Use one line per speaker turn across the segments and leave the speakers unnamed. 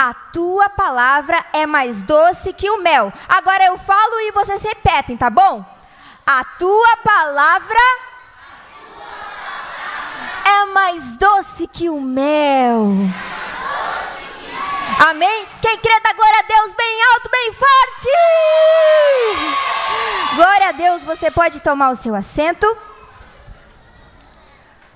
A tua palavra é mais doce que o mel. Agora eu falo e vocês repetem, tá bom? A tua palavra é mais doce que o mel. Amém? Quem crê dá glória a Deus bem alto, bem forte. Glória a Deus. Você pode tomar o seu assento.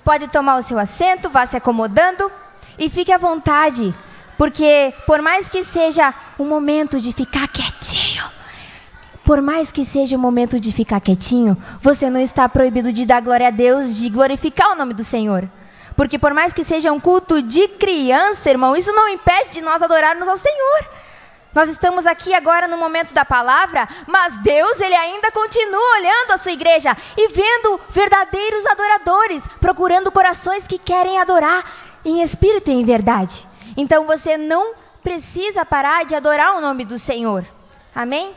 Pode tomar o seu assento, vá se acomodando e fique à vontade, porque por mais que seja um momento de ficar quietinho, você não está proibido de dar glória a Deus, de glorificar o nome do Senhor. Porque por mais que seja um culto de criança, irmão, isso não impede de nós adorarmos ao Senhor. Nós estamos aqui agora no momento da palavra, mas Deus, Ele ainda continua olhando a sua igreja e vendo verdadeiros adoradores, procurando corações que querem adorar em espírito e em verdade. Então você não precisa parar de adorar o nome do Senhor. Amém?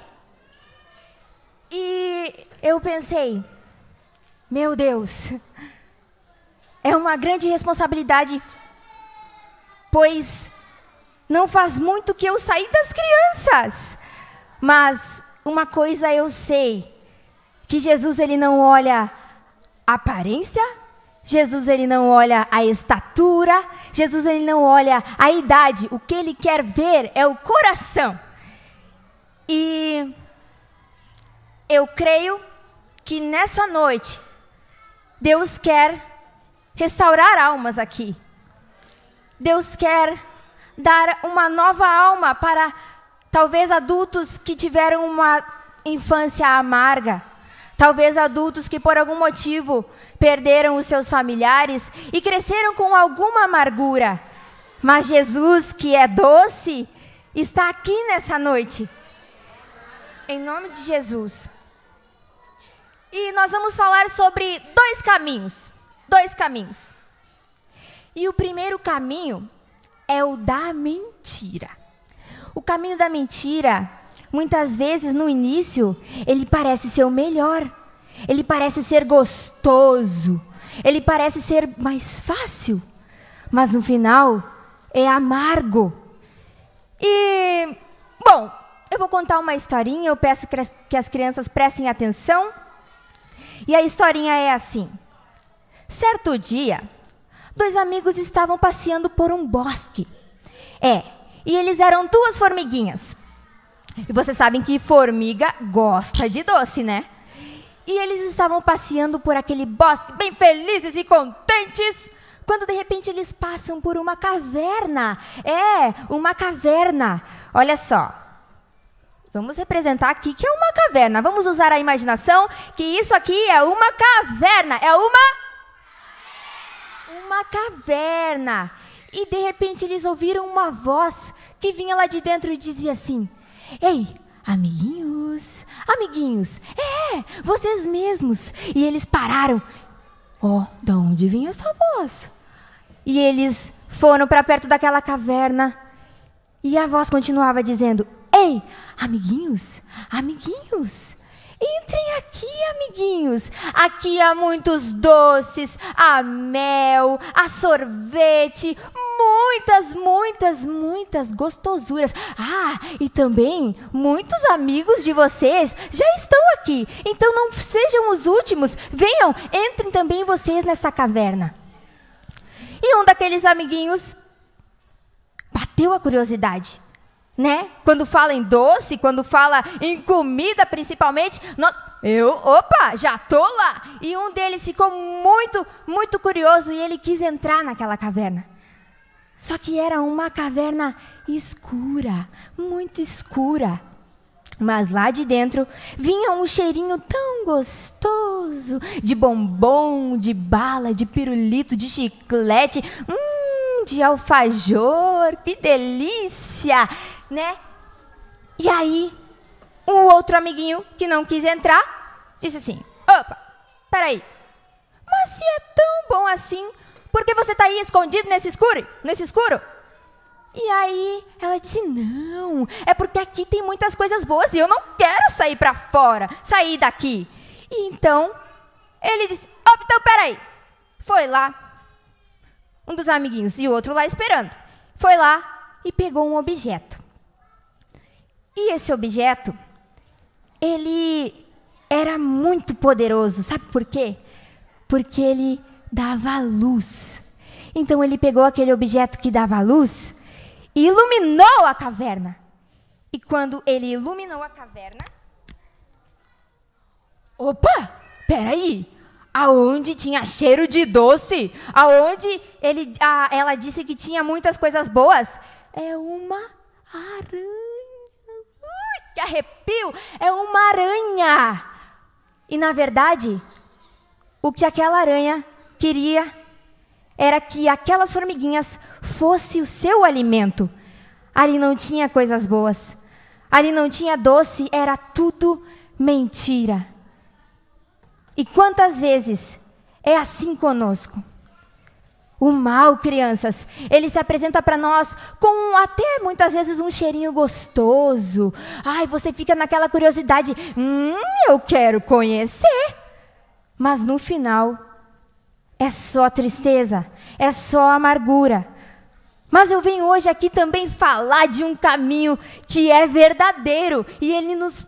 E eu pensei, meu Deus, é uma grande responsabilidade, pois não faz muito que eu saí das crianças. Mas uma coisa eu sei, que Jesus, Ele não olha a aparência, Jesus, Ele não olha a estatura, Jesus, Ele não olha a idade. O que Ele quer ver é o coração. E eu creio que nessa noite, Deus quer restaurar almas aqui. Deus quer dar uma nova alma para talvez adultos que tiveram uma infância amarga. Talvez adultos que por algum motivo perderam os seus familiares e cresceram com alguma amargura. Mas Jesus, que é doce, está aqui nessa noite. Em nome de Jesus. E nós vamos falar sobre dois caminhos. E o primeiro caminho é o da mentira. O caminho da mentira, muitas vezes no início, ele parece ser o melhor. Ele parece ser gostoso. Ele parece ser mais fácil. Mas no final, é amargo. E, bom, eu vou contar uma historinha. Eu peço que as crianças prestem atenção. E a historinha é assim. Certo dia, dois amigos estavam passeando por um bosque. E eles eram duas formiguinhas. E vocês sabem que formiga gosta de doce, né? E eles estavam passeando por aquele bosque, bem felizes e contentes, quando de repente eles passam por uma caverna. Uma caverna. Olha só. Vamos representar aqui que é uma caverna. Vamos usar a imaginação que isso aqui é uma caverna. É uma caverna. E de repente eles ouviram uma voz que vinha lá de dentro e dizia assim: ei, amiguinhos, vocês mesmos. E eles pararam. Da onde vinha essa voz? E eles foram para perto daquela caverna. E a voz continuava dizendo: ei, amiguinhos, entrem aqui, amiguinhos. Aqui há muitos doces, há mel, há sorvete, muitas gostosuras. E também muitos amigos de vocês já estão aqui. Então não sejam os últimos. Venham, entrem também vocês nessa caverna. E um daqueles amiguinhos bateu a curiosidade, né? Quando fala em doce, quando fala em comida principalmente, já tô lá. E um deles ficou muito curioso e ele quis entrar naquela caverna. Só que era uma caverna escura, muito escura. Mas lá de dentro vinha um cheirinho tão gostoso, de bombom, de bala, de pirulito, de chiclete, de alfajor, que delícia, né? E aí, um outro amiguinho que não quis entrar, disse assim: opa, peraí, mas se é tão bom assim, por que você está aí escondido nesse escuro? E aí ela disse: não, é porque aqui tem muitas coisas boas e eu não quero sair para fora, sair daqui. E então ele disse: opa, então peraí. Foi lá, um dos amiguinhos e o outro lá esperando. Foi lá, e pegou um objeto. E esse objeto, ele era muito poderoso. Sabe por quê? Porque ele dava luz. Então ele pegou aquele objeto que dava luz e iluminou a caverna. E quando ele iluminou a caverna... Opa! Peraí! Aonde tinha cheiro de doce? Aonde ela disse que tinha muitas coisas boas? É uma aranha. Ui, que arrepio! É uma aranha! E na verdade, o que aquela aranha queria era que aquelas formiguinhas fosse o seu alimento. Ali não tinha coisas boas. Ali não tinha doce, era tudo mentira. E quantas vezes é assim conosco? O mal, crianças, ele se apresenta para nós com até muitas vezes um cheirinho gostoso. Ai, você fica naquela curiosidade, eu quero conhecer. Mas no final, é só tristeza, é só amargura. Mas eu venho hoje aqui também falar de um caminho que é verdadeiro e ele nos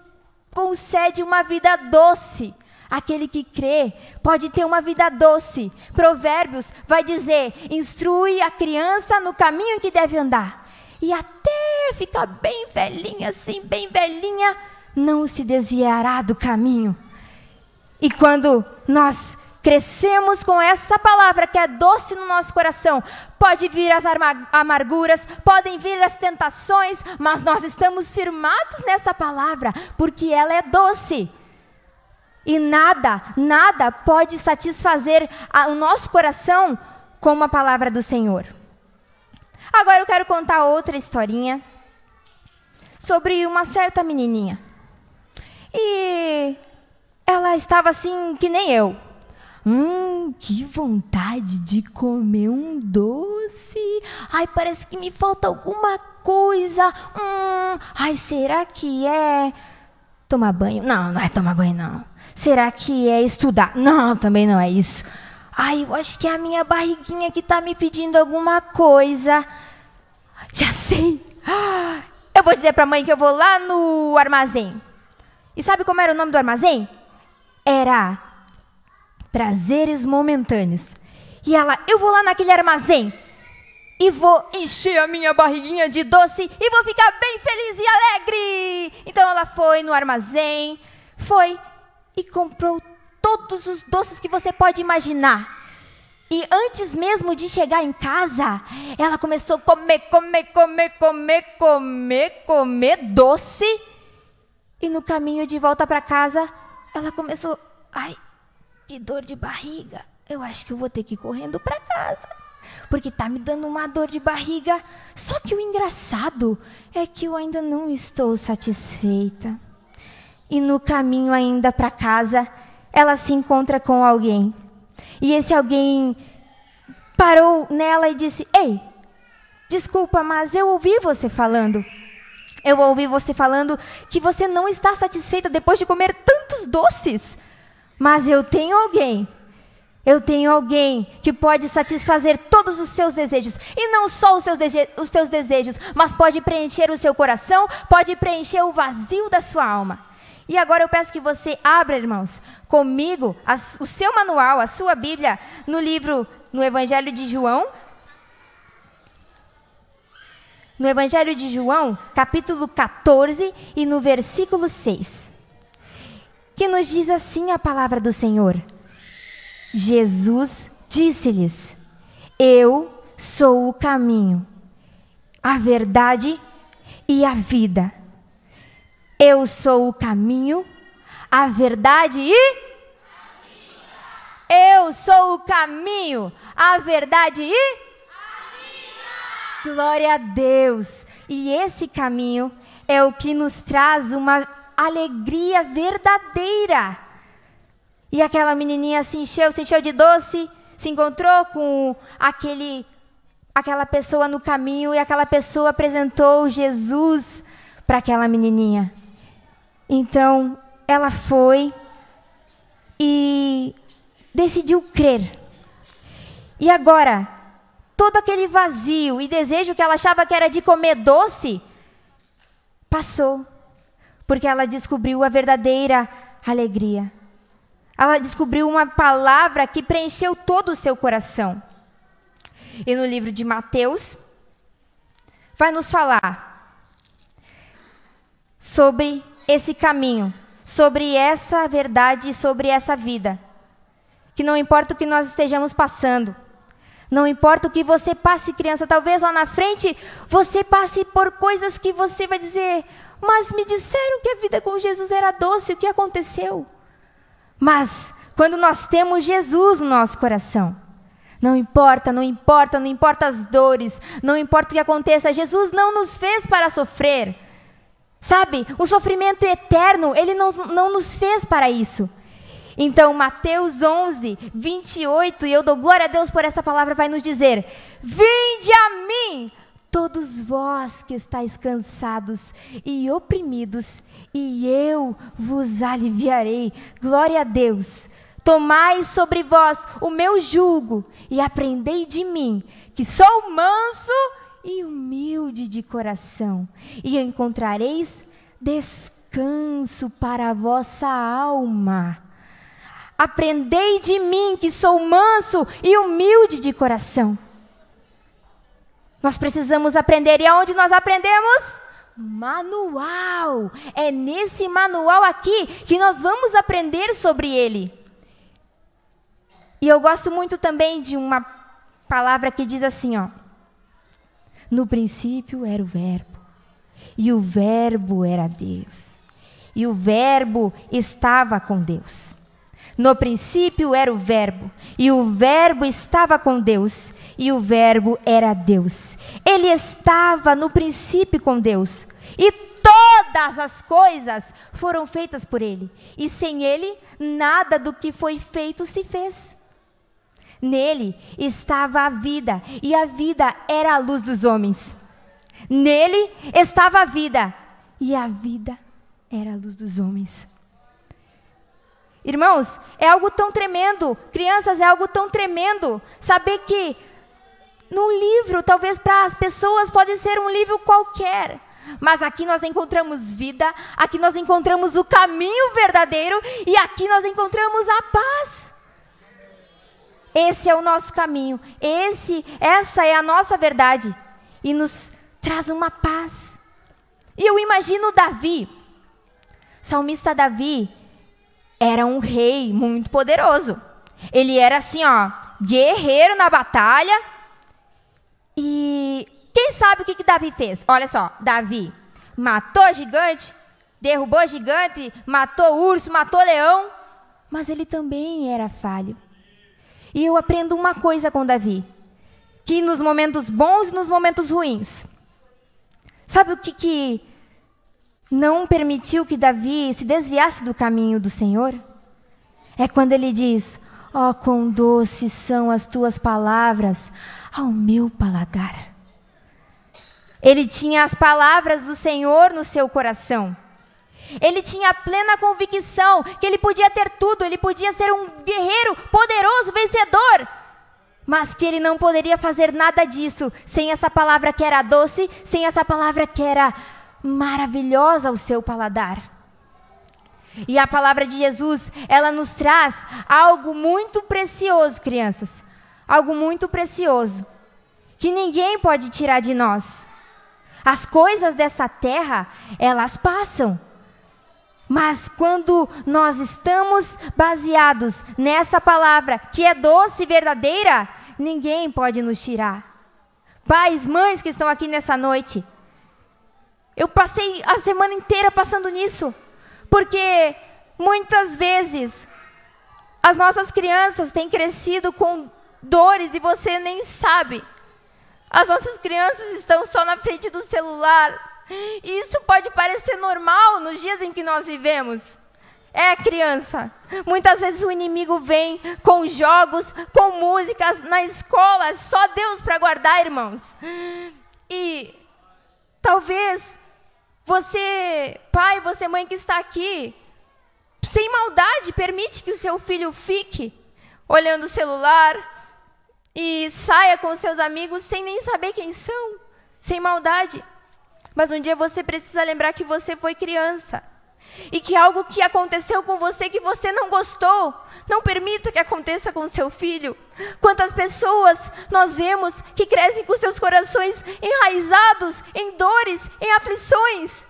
concede uma vida doce. Aquele que crê pode ter uma vida doce. Provérbios vai dizer, instrui a criança no caminho que deve andar. E até ficar bem velhinha, assim, bem velhinha, não se desviará do caminho. E quando nós crescemos com essa palavra que é doce no nosso coração, pode vir as amarguras, podem vir as tentações, mas nós estamos firmados nessa palavra, porque ela é doce. E nada pode satisfazer o nosso coração como a palavra do Senhor. Agora eu quero contar outra historinha sobre uma certa menininha. E ela estava assim que nem eu. Que vontade de comer um doce. Ai, parece que me falta alguma coisa. Ai, será que é tomar banho? Não, não é tomar banho, não. Será que é estudar? Não, também não é isso. Ai, eu acho que é a minha barriguinha que está me pedindo alguma coisa. Já sei. Eu vou dizer para a mãe que eu vou lá no armazém. E sabe como era o nome do armazém? Era Prazeres Momentâneos. E ela, eu vou lá naquele armazém e vou encher a minha barriguinha de doce e vou ficar bem feliz e alegre. Então ela foi no armazém, foi e comprou todos os doces que você pode imaginar. E antes mesmo de chegar em casa, ela começou a comer doce. E no caminho de volta para casa, ela começou, ai, que dor de barriga. Eu acho que eu vou ter que ir correndo para casa, porque tá me dando uma dor de barriga. Só que o engraçado é que eu ainda não estou satisfeita. E no caminho ainda para casa, ela se encontra com alguém. E esse alguém parou nela e disse, ei, desculpa, mas eu ouvi você falando. Eu ouvi você falando que você não está satisfeita depois de comer tantos doces. Mas eu tenho alguém que pode satisfazer todos os seus desejos. E não só os seus desejos, mas pode preencher o seu coração, pode preencher o vazio da sua alma. E agora eu peço que você abra, irmãos, comigo o seu manual, a sua Bíblia, no Evangelho de João. No Evangelho de João, capítulo 14 e no versículo 6. Que nos diz assim a palavra do Senhor. Jesus disse-lhes, eu sou o caminho, a verdade e a vida. Eu sou o caminho, a verdade e... Eu sou o caminho, a verdade e... Glória a Deus! E esse caminho é o que nos traz uma alegria verdadeira. E aquela menininha se encheu de doce, se encontrou com aquela pessoa no caminho e aquela pessoa apresentou Jesus para aquela menininha. Então, ela foi e decidiu crer. E agora, todo aquele vazio e desejo que ela achava que era de comer doce, passou. Porque ela descobriu a verdadeira alegria. Ela descobriu uma palavra que preencheu todo o seu coração. E no livro de Mateus, vai nos falar sobre esse caminho, sobre essa verdade e sobre essa vida. Que não importa o que nós estejamos passando, não importa o que você passe, criança, talvez lá na frente você passe por coisas que você vai dizer: mas me disseram que a vida com Jesus era doce, o que aconteceu? Mas quando nós temos Jesus no nosso coração, não importa as dores, não importa o que aconteça, Jesus não nos fez para sofrer. Sabe, o sofrimento eterno, Ele não nos fez para isso. Então, Mateus 11, 28, e eu dou glória a Deus por essa palavra, vai nos dizer: vinde a mim, todos vós que estáis cansados e oprimidos, e eu vos aliviarei. Glória a Deus. Tomai sobre vós o meu jugo e aprendei de mim, que sou manso e humilde de coração, e encontrareis descanso para a vossa alma. Aprendei de mim, que sou manso e humilde de coração. Nós precisamos aprender. E aonde nós aprendemos? No manual. É nesse manual aqui que nós vamos aprender sobre ele. E eu gosto muito também de uma palavra que diz assim, ó: no princípio era o verbo, e o verbo era Deus, e o verbo estava com Deus. No princípio era o verbo, e o verbo estava com Deus, e o verbo era Deus. Ele estava no princípio com Deus, e todas as coisas foram feitas por ele, e sem ele nada do que foi feito se fez. Nele estava a vida, e a vida era a luz dos homens. Nele estava a vida, e a vida era a luz dos homens. Irmãos, é algo tão tremendo, crianças, é algo tão tremendo, saber que num livro, talvez para as pessoas pode ser um livro qualquer, mas aqui nós encontramos vida, aqui nós encontramos o caminho verdadeiro, e aqui nós encontramos a paz. Esse é o nosso caminho, essa é a nossa verdade, e nos traz uma paz. E eu imagino Davi, o salmista Davi, era um rei muito poderoso. Ele era assim, ó, guerreiro na batalha. E quem sabe o que Davi fez? Olha só, Davi matou gigante, derrubou gigante, matou urso, matou leão, mas ele também era falho. E eu aprendo uma coisa com Davi, que nos momentos bons e nos momentos ruins, sabe o que não permitiu que Davi se desviasse do caminho do Senhor? É quando ele diz: ó, quão doces são as tuas palavras ao meu paladar. Ele tinha as palavras do Senhor no seu coração. Ele tinha plena convicção que ele podia ter tudo, ele podia ser um guerreiro poderoso, vencedor, mas que ele não poderia fazer nada disso sem essa palavra que era doce, sem essa palavra que era maravilhosa ao seu paladar. E a palavra de Jesus, ela nos traz algo muito precioso, crianças, algo muito precioso, que ninguém pode tirar de nós. As coisas dessa terra, elas passam. Mas quando nós estamos baseados nessa palavra, que é doce e verdadeira, ninguém pode nos tirar. Pais, mães que estão aqui nessa noite, eu passei a semana inteira passando nisso, porque muitas vezes as nossas crianças têm crescido com dores e você nem sabe. As nossas crianças estão só na frente do celular. E isso pode parecer normal nos dias em que nós vivemos. É, criança, muitas vezes o inimigo vem com jogos, com músicas na escola, só Deus para guardar, irmãos. E talvez você, pai, você mãe que está aqui, sem maldade, permite que o seu filho fique olhando o celular, e saia com seus amigos sem nem saber quem são, sem maldade. Mas um dia você precisa lembrar que você foi criança. E que algo que aconteceu com você que você não gostou, não permita que aconteça com seu filho. Quantas pessoas nós vemos que crescem com seus corações enraizados em dores, em aflições.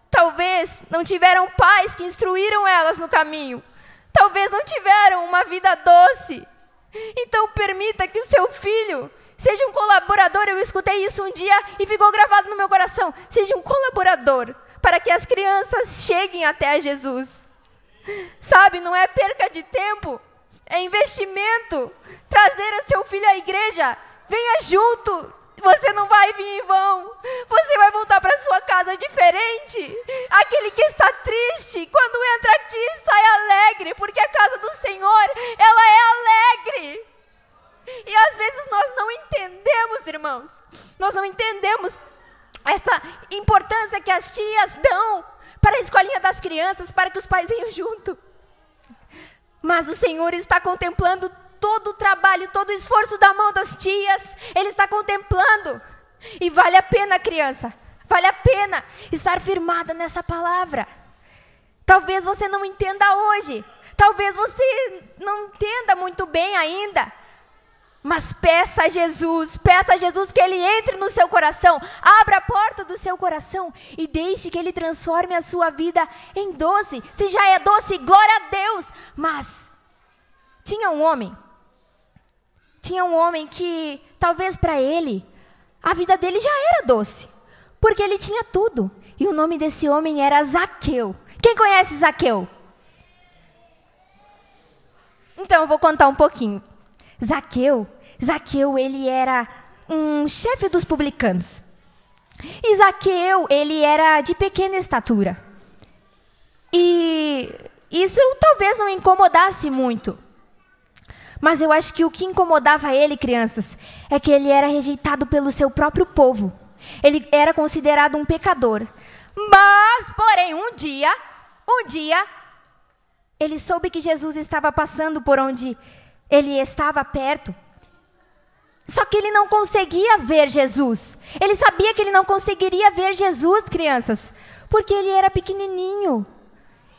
Talvez não tiveram pais que instruíram elas no caminho. Talvez não tiveram uma vida doce. Então permita que o seu filho seja um colaborador. Eu escutei isso um dia e ficou gravado no meu coração. Seu colaborador para que as crianças cheguem até Jesus. Sabe, não é perca de tempo, é investimento. Trazer o seu filho à igreja, venha junto. Você não vai vir em vão. Você vai voltar para sua casa diferente. Aquele que está triste, quando entra aqui, sai alegre, porque a casa do Senhor, ela é alegre. E às vezes nós não entendemos, irmãos. Nós não entendemos essa importância que as tias dão para a escolinha das crianças, para que os pais venham junto. Mas o Senhor está contemplando todo o trabalho, todo o esforço da mão das tias. Ele está contemplando. E vale a pena, criança, vale a pena estar firmada nessa palavra. Talvez você não entenda hoje, talvez você não entenda muito bem ainda, mas peça a Jesus que Ele entre no seu coração, abra a porta do seu coração e deixe que Ele transforme a sua vida em doce. Se já é doce, glória a Deus. Mas tinha um homem que talvez para ele, a vida dele já era doce, porque ele tinha tudo. E o nome desse homem era Zaqueu. Quem conhece Zaqueu? Então eu vou contar um pouquinho. Zaqueu, ele era um chefe dos publicanos. E Zaqueu, ele era de pequena estatura. E isso talvez não incomodasse muito. Mas eu acho que o que incomodava ele, crianças, é que ele era rejeitado pelo seu próprio povo. Ele era considerado um pecador. Mas, porém, um dia, ele soube que Jesus estava passando por onde ele estava perto. Só que ele não conseguia ver Jesus. Ele sabia que ele não conseguiria ver Jesus, crianças, porque ele era pequenininho.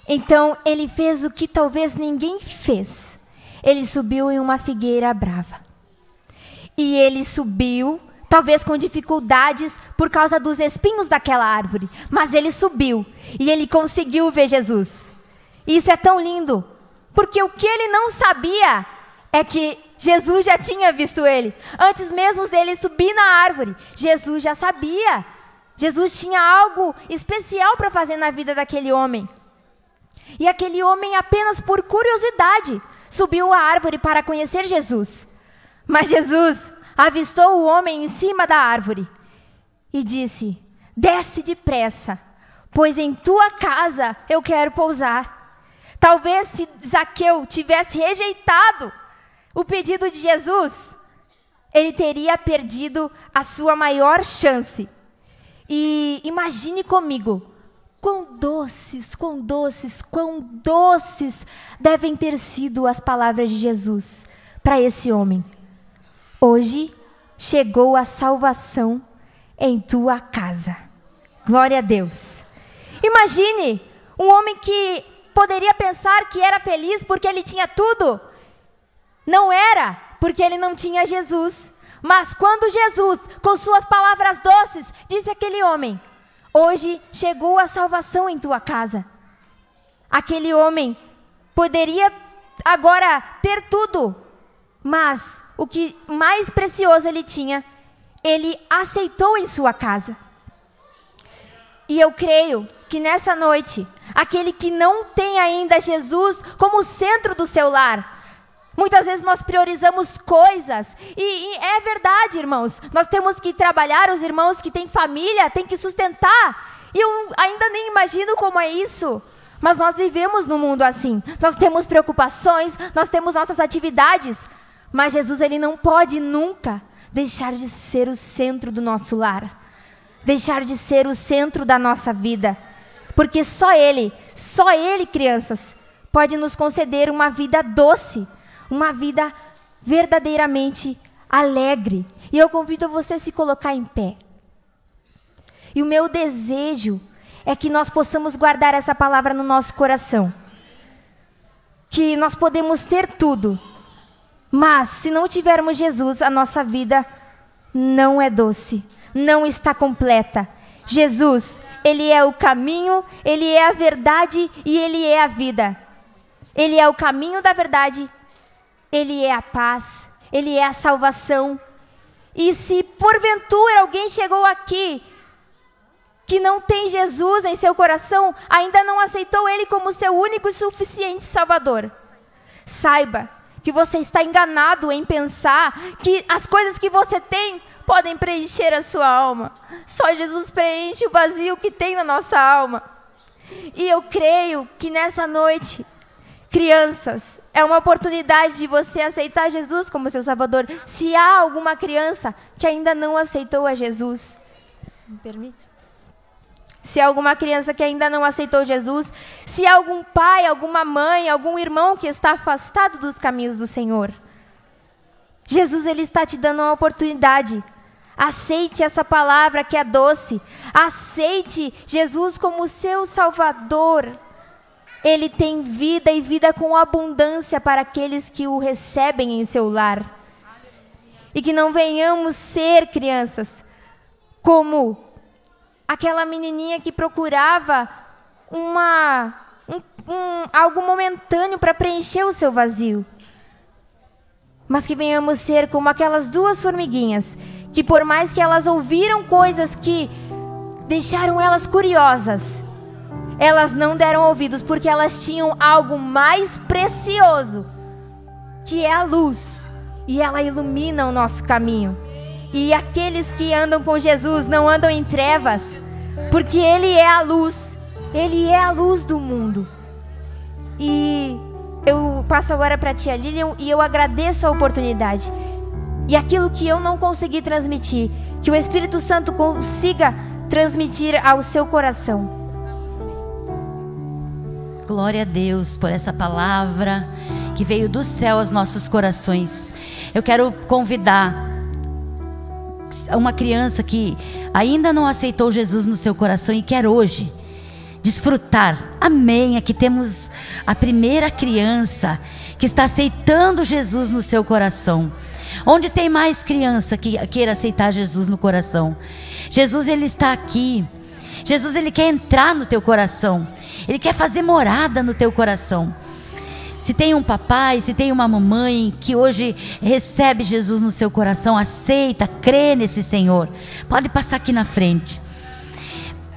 Então, ele fez o que talvez ninguém fez. Ele subiu em uma figueira brava. E ele subiu, talvez com dificuldades por causa dos espinhos daquela árvore. Mas ele subiu e ele conseguiu ver Jesus. E isso é tão lindo, porque o que ele não sabia é que Jesus já tinha visto ele. Antes mesmo dele subir na árvore, Jesus já sabia. Jesus tinha algo especial para fazer na vida daquele homem. E aquele homem, apenas por curiosidade, subiu a árvore para conhecer Jesus. Mas Jesus avistou o homem em cima da árvore e disse: desce depressa, pois em tua casa eu quero pousar. Talvez se Zaqueu tivesse rejeitado o pedido de Jesus, ele teria perdido a sua maior chance. E imagine comigo, quão doces devem ter sido as palavras de Jesus para esse homem. Hoje chegou a salvação em tua casa. Glória a Deus. Imagine um homem que poderia pensar que era feliz porque ele tinha tudo. Não era, porque ele não tinha Jesus. Mas quando Jesus, com suas palavras doces, disse àquele homem: hoje chegou a salvação em tua casa. Aquele homem poderia agora ter tudo, mas o que mais precioso ele tinha, ele aceitou em sua casa. E eu creio que nessa noite, aquele que não tem ainda Jesus como centro do seu lar, muitas vezes nós priorizamos coisas, e é verdade, irmãos, nós temos que trabalhar, os irmãos que têm família, têm que sustentar, e eu ainda nem imagino como é isso, mas nós vivemos num mundo assim, nós temos preocupações, nós temos nossas atividades, mas Jesus, ele não pode nunca deixar de ser o centro do nosso lar, deixar de ser o centro da nossa vida, porque só Ele, crianças, pode nos conceder uma vida doce, uma vida verdadeiramente alegre. E eu convido você a se colocar em pé. E o meu desejo é que nós possamos guardar essa palavra no nosso coração. Que nós podemos ter tudo, mas se não tivermos Jesus, a nossa vida não é doce, não está completa. Jesus, Ele é o caminho, Ele é a verdade e Ele é a vida. Ele é o caminho da verdade, Ele é a paz, Ele é a salvação. E se porventura alguém chegou aqui que não tem Jesus em seu coração, ainda não aceitou Ele como seu único e suficiente Salvador, saiba que você está enganado em pensar que as coisas que você tem podem preencher a sua alma. Só Jesus preenche o vazio que tem na nossa alma. E eu creio que nessa noite, crianças, é uma oportunidade de você aceitar Jesus como seu Salvador. Se há alguma criança que ainda não aceitou a Jesus, me permite? Se há alguma criança que ainda não aceitou Jesus, se há algum pai, alguma mãe, algum irmão que está afastado dos caminhos do Senhor, Jesus, Ele está te dando uma oportunidade. Aceite essa palavra que é doce. Aceite Jesus como seu Salvador. Ele tem vida e vida com abundância para aqueles que o recebem em seu lar. E que não venhamos ser, crianças, como aquela menininha que procurava algo momentâneo para preencher o seu vazio. Mas que venhamos ser como aquelas duas formiguinhas, que por mais que elas ouviram coisas que deixaram elas curiosas, elas não deram ouvidos, porque elas tinham algo mais precioso, que é a luz, e ela ilumina o nosso caminho. E aqueles que andam com Jesus não andam em trevas, porque Ele é a luz. Ele é a luz do mundo. E eu passo agora para a tia Lilian e eu agradeço a oportunidade. E aquilo que eu não consegui transmitir, que o Espírito Santo consiga transmitir ao seu coração.
Glória a Deus por essa palavra que veio do céu aos nossos corações. Eu quero convidar uma criança que ainda não aceitou Jesus no seu coração e quer hoje desfrutar. Amém. Aqui temos a primeira criança que está aceitando Jesus no seu coração. Onde tem mais criança que queira aceitar Jesus no coração? Jesus, Ele está aqui. Jesus, Ele quer entrar no teu coração. Ele quer fazer morada no teu coração. Se tem um papai, se tem uma mamãe que hoje recebe Jesus no seu coração, aceita, crê nesse Senhor, pode passar aqui na frente.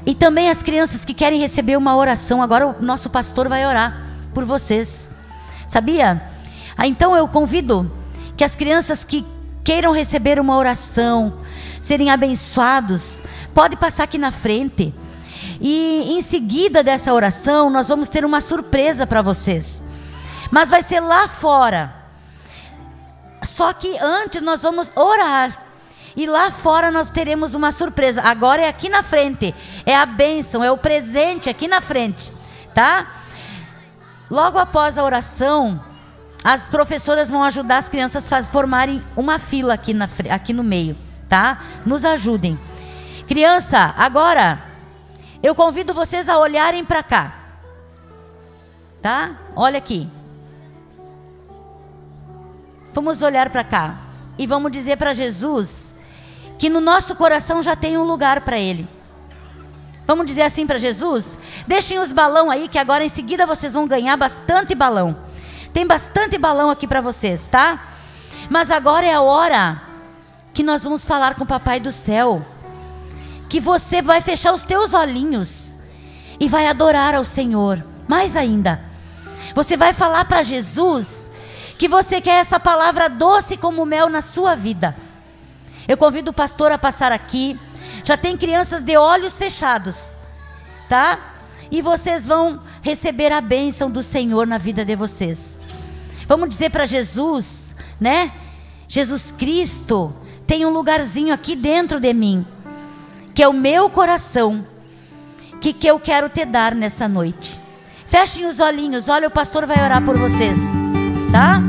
E também as crianças que querem receber uma oração, agora o nosso pastor vai orar por vocês. Sabia? Então eu convido que as crianças que queiram receber uma oração, serem abençoados, pode passar aqui na frente. E em seguida dessa oração, nós vamos ter uma surpresa para vocês. Mas vai ser lá fora. Só que antes nós vamos orar. E lá fora nós teremos uma surpresa. Agora é aqui na frente. É a bênção, é o presente aqui na frente. Tá? Logo após a oração, as professoras vão ajudar as crianças a formarem uma fila aqui no meio. Tá? Nos ajudem. Criança, agora eu convido vocês a olharem para cá. Tá? Olha aqui. Vamos olhar para cá e vamos dizer para Jesus que no nosso coração já tem um lugar para Ele. Vamos dizer assim para Jesus: deixem os balão aí, que agora em seguida vocês vão ganhar bastante balão. Tem bastante balão aqui para vocês, tá? Mas agora é a hora que nós vamos falar com o Papai do Céu, que você vai fechar os teus olhinhos e vai adorar ao Senhor. Mais ainda, você vai falar para Jesus que você quer essa palavra doce como mel na sua vida. Eu convido o pastor a passar aqui. Já tem crianças de olhos fechados, tá? E vocês vão receber a bênção do Senhor na vida de vocês. Vamos dizer para Jesus, né? Jesus Cristo tem um lugarzinho aqui dentro de mim, que é o meu coração, que eu quero te dar nessa noite. Fechem os olhinhos. Olha, o pastor vai orar por vocês, tá?